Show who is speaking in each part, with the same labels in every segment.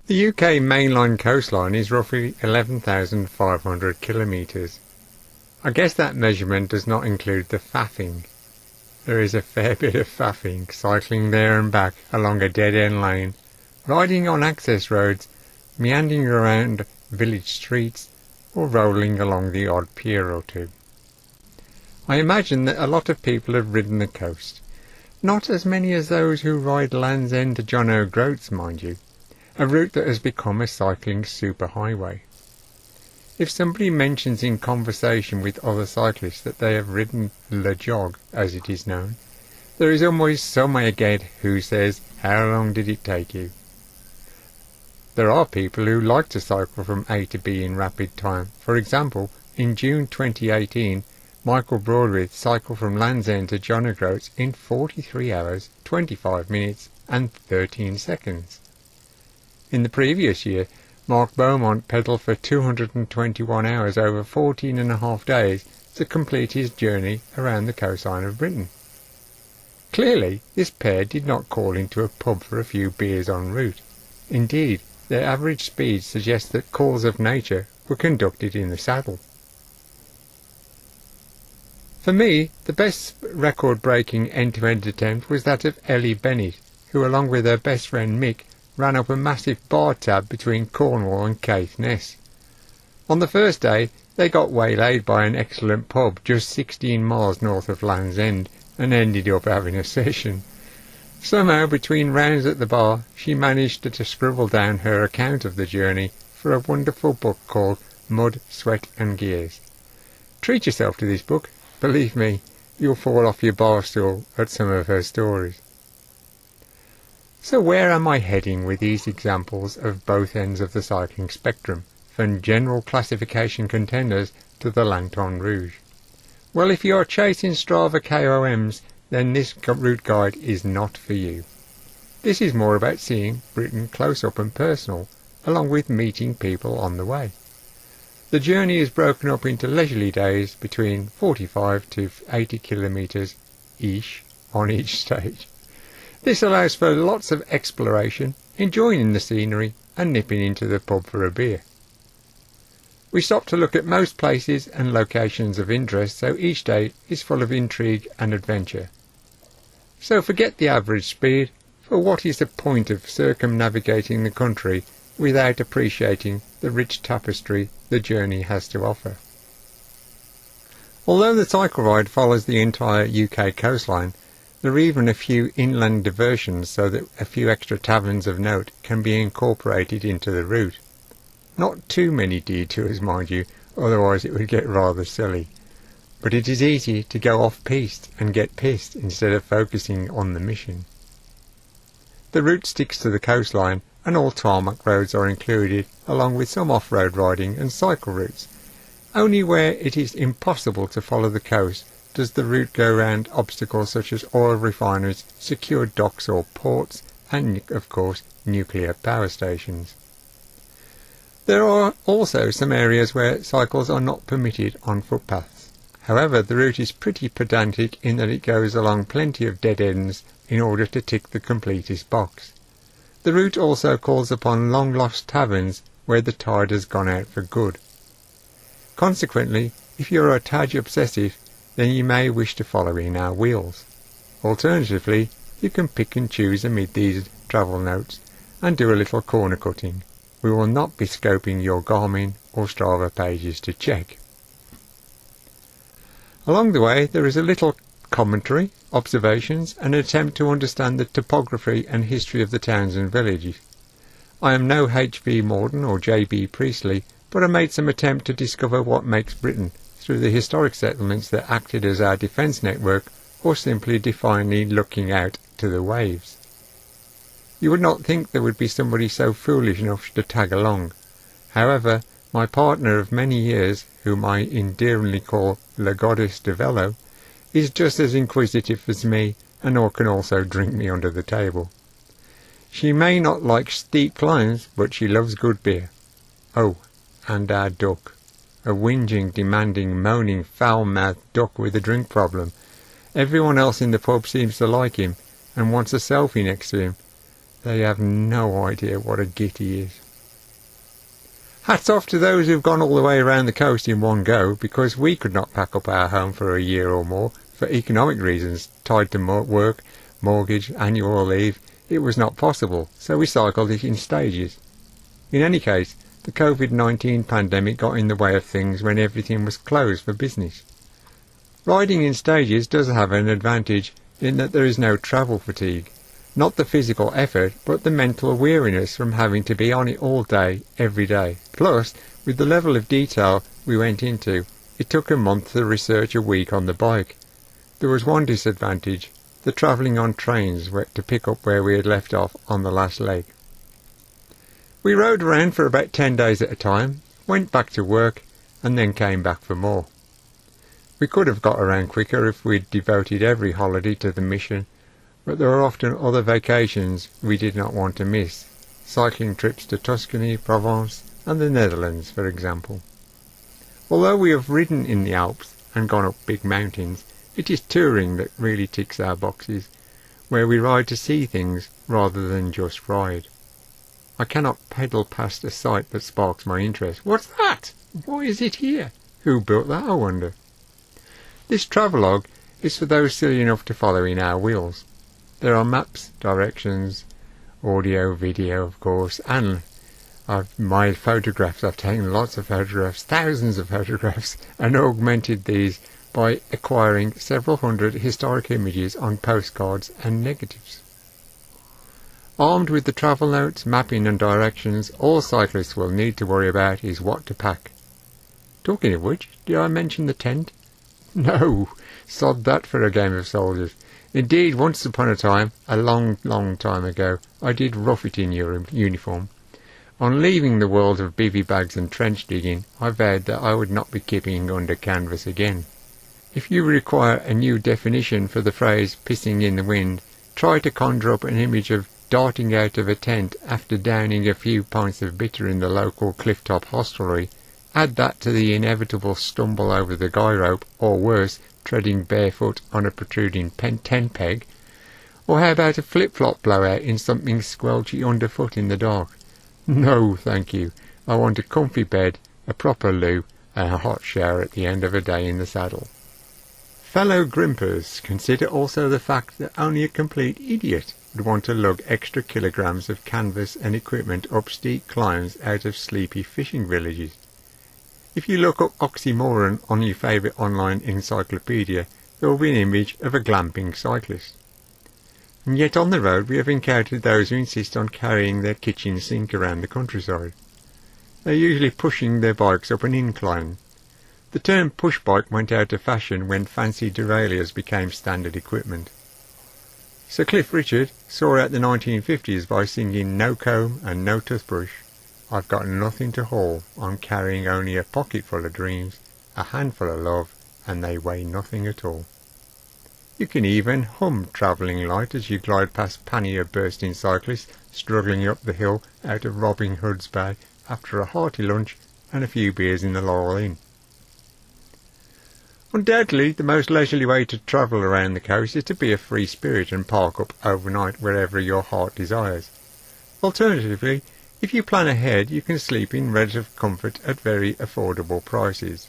Speaker 1: The UK mainline coastline is roughly 11,500 kilometres. I guess that measurement does not include the faffing. There is a fair bit of faffing, cycling there and back along a dead-end lane, riding on access roads, meandering around village streets, or rolling along the odd pier or two. I imagine that a lot of people have ridden the coast. Not as many as those who ride Land's End to John O'Groats, mind you, a route that has become a cycling superhighway. If somebody mentions in conversation with other cyclists that they have ridden Le Jog, as it is known, there is always some egghead who says, "How long did it take you?" There are people who like to cycle from A to B in rapid time. For example, in June 2018, Michael Broadwith cycled from Land's End to John O'Groats in 43 hours, 25 minutes and 13 seconds. In the previous year, Mark Beaumont pedalled for 221 hours over 14.5 days to complete his journey around the coastline of Britain. Clearly, this pair did not call into a pub for a few beers en route. Indeed, their average speed suggests that calls of nature were conducted in the saddle. For me, the best record-breaking end-to-end attempt was that of Ellie Bennett, who along with her best friend Mick ran up a massive bar tab between Cornwall and Caithness. On the first day, they got waylaid by an excellent pub just 16 miles north of Land's End and ended up having a session. Somehow, between rounds at the bar, she managed to scribble down her account of the journey for a wonderful book called Mud, Sweat and Gears. Treat yourself to this book. Believe me, you'll fall off your bar stool at some of her stories. So where am I heading with these examples of both ends of the cycling spectrum, from general classification contenders to the Lanterne Rouge? Well, if you're chasing Strava KOMs, then this route guide is not for you. This is more about seeing Britain close up and personal, along with meeting people on the way. The journey is broken up into leisurely days between 45 to 80 kilometres each on each stage. This allows for lots of exploration, enjoying the scenery and nipping into the pub for a beer. We stop to look at most places and locations of interest, so each day is full of intrigue and adventure. So forget the average speed, for what is the point of circumnavigating the country without appreciating the rich tapestry the journey has to offer? Although the cycle ride follows the entire UK coastline, there are even a few inland diversions so that a few extra taverns of note can be incorporated into the route. Not too many detours, mind you, otherwise it would get rather silly. But it is easy to go off-piste and get pissed instead of focusing on the mission. The route sticks to the coastline and all tarmac roads are included, along with some off-road riding and cycle routes. Only where it is impossible to follow the coast does the route go round obstacles such as oil refineries, secured docks or ports, and, of course, nuclear power stations. There are also some areas where cycles are not permitted on footpaths. However, the route is pretty pedantic in that it goes along plenty of dead ends in order to tick the completest box. The route also calls upon long-lost taverns where the tide has gone out for good. Consequently, if you are a tad obsessive, then you may wish to follow in our wheels. Alternatively, you can pick and choose amid these travel notes and do a little corner cutting. We will not be scoping your Garmin or Strava pages to check. Along the way there is a little commentary, observations and an attempt to understand the topography and history of the towns and villages. I am no H.B. Morden or J.B. Priestley, but I made some attempt to discover what makes Britain through the historic settlements that acted as our defence network or simply defiantly looking out to the waves. You would not think there would be somebody so foolish enough to tag along. However, my partner of many years, whom I endearingly call La Goddess de Velo, is just as inquisitive as me and can also drink me under the table. She may not like steep climbs, but she loves good beer. Oh, and our duck. A whinging, demanding, moaning, foul-mouthed duck with a drink problem. Everyone else in the pub seems to like him and wants a selfie next to him. They have no idea what a gitty is. Hats off to those who've gone all the way around the coast in one go, because we could not pack up our home for a year or more for economic reasons tied to work, mortgage, annual leave. It was not possible, so we cycled it in stages. In any case, the COVID-19 pandemic got in the way of things when everything was closed for business. Riding in stages does have an advantage in that there is no travel fatigue. Not the physical effort, but the mental weariness from having to be on it all day, every day. Plus, with the level of detail we went into, it took a month to research a week on the bike. There was one disadvantage: the travelling on trains to pick up where we had left off on the last leg. We rode around for about 10 days at a time, went back to work, and then came back for more. We could have got around quicker if we'd devoted every holiday to the mission, but there were often other vacations we did not want to miss, cycling trips to Tuscany, Provence, and the Netherlands, for example. Although we have ridden in the Alps and gone up big mountains, it is touring that really ticks our boxes, where we ride to see things rather than just ride. I cannot pedal past a sight that sparks my interest. What's that? Why is it here? Who built that, I wonder? This travelogue is for those silly enough to follow in our wheels. There are maps, directions, audio, video, of course, and my photographs. I've taken lots of photographs, thousands of photographs, and augmented these by acquiring several hundred historic images on postcards and negatives. Armed with the travel notes, mapping and directions, all cyclists will need to worry about is what to pack. Talking of which, did I mention the tent? No, sod that for a game of soldiers. Indeed, once upon a time, a long, long time ago, I did rough it in uniform. On leaving the world of bivvy bags and trench digging, I vowed that I would not be keeping under canvas again. If you require a new definition for the phrase pissing in the wind, try to conjure up an image of darting out of a tent after downing a few pints of bitter in the local clifftop hostelry. Add that to the inevitable stumble over the guy rope, or worse, treading barefoot on a protruding tent peg. Or how about a flip-flop blowout in something squelchy underfoot in the dark? No, thank you. I want a comfy bed, a proper loo, and a hot shower at the end of a day in the saddle. Fellow grimpers, consider also the fact that only a complete idiot would want to lug extra kilograms of canvas and equipment up steep climbs out of sleepy fishing villages. If you look up oxymoron on your favourite online encyclopedia, there will be an image of a glamping cyclist. And yet on the road we have encountered those who insist on carrying their kitchen sink around the countryside. They are usually pushing their bikes up an incline. The term push bike went out of fashion when fancy derailleurs became standard equipment. Sir Cliff Richard saw out the 1950s by singing "No comb and no toothbrush. I've got nothing to haul, I'm carrying only a pocket full of dreams, a handful of love, and they weigh nothing at all." You can even hum Travelling Light as you glide past pannier-bursting cyclists struggling up the hill out of Robin Hood's Bay after a hearty lunch and a few beers in the Laurel Inn. Undoubtedly, the most leisurely way to travel around the coast is to be a free spirit and park up overnight wherever your heart desires. Alternatively, if you plan ahead, you can sleep in relative comfort at very affordable prices.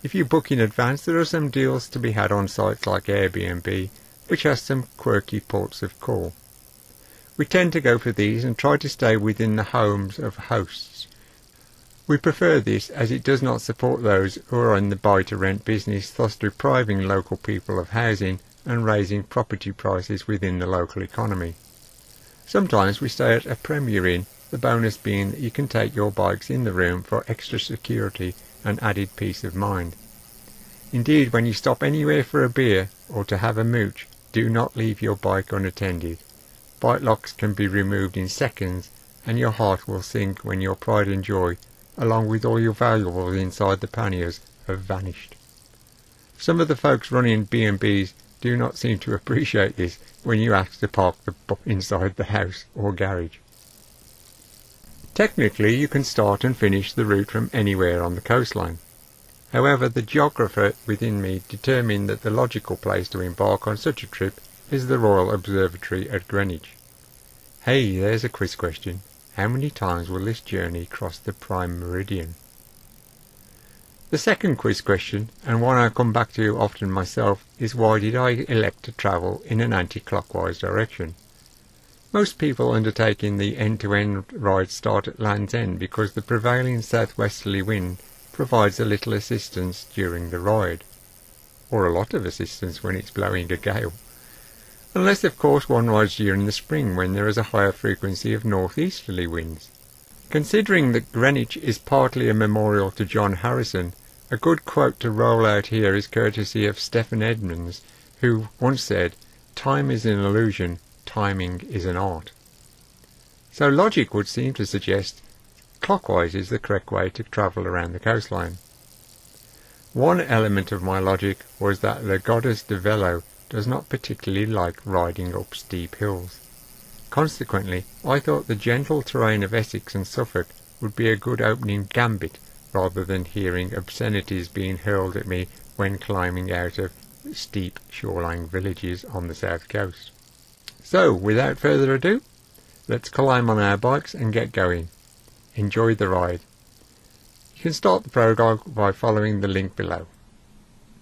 Speaker 1: If you book in advance, there are some deals to be had on sites like Airbnb, which has some quirky ports of call. We tend to go for these and try to stay within the homes of hosts. We prefer this as it does not support those who are in the buy-to-rent business, thus depriving local people of housing and raising property prices within the local economy. Sometimes we stay at a Premier Inn, the bonus being that you can take your bikes in the room for extra security and added peace of mind. Indeed, when you stop anywhere for a beer or to have a mooch, do not leave your bike unattended. Bike locks can be removed in seconds, and your heart will sink when your pride and joy, along with all your valuables inside the panniers, have vanished. Some of the folks running B&Bs do not seem to appreciate this when you ask to park inside the house or garage. Technically, you can start and finish the route from anywhere on the coastline. However, the geographer within me determined that the logical place to embark on such a trip is the Royal Observatory at Greenwich. Hey, there's a quiz question. How many times will this journey cross the prime meridian? The second quiz question, and one I come back to often myself, is why did I elect to travel in an anti-clockwise direction? Most people undertaking the end-to-end ride start at Land's End because the prevailing southwesterly wind provides a little assistance during the ride, or a lot of assistance when it's blowing a gale. Unless of course one rides during the spring when there is a higher frequency of northeasterly winds. Considering that Greenwich is partly a memorial to John Harrison, a good quote to roll out here is courtesy of Stephen Edmonds, who once said, "Time is an illusion, timing is an art." So logic would seem to suggest clockwise is the correct way to travel around the coastline. One element of my logic was that the goddess de Velo does not particularly like riding up steep hills. Consequently, I thought the gentle terrain of Essex and Suffolk would be a good opening gambit, rather than hearing obscenities being hurled at me when climbing out of steep shoreline villages on the south coast. So, without further ado, let's climb on our bikes and get going. Enjoy the ride. You can start the prologue by following the link below.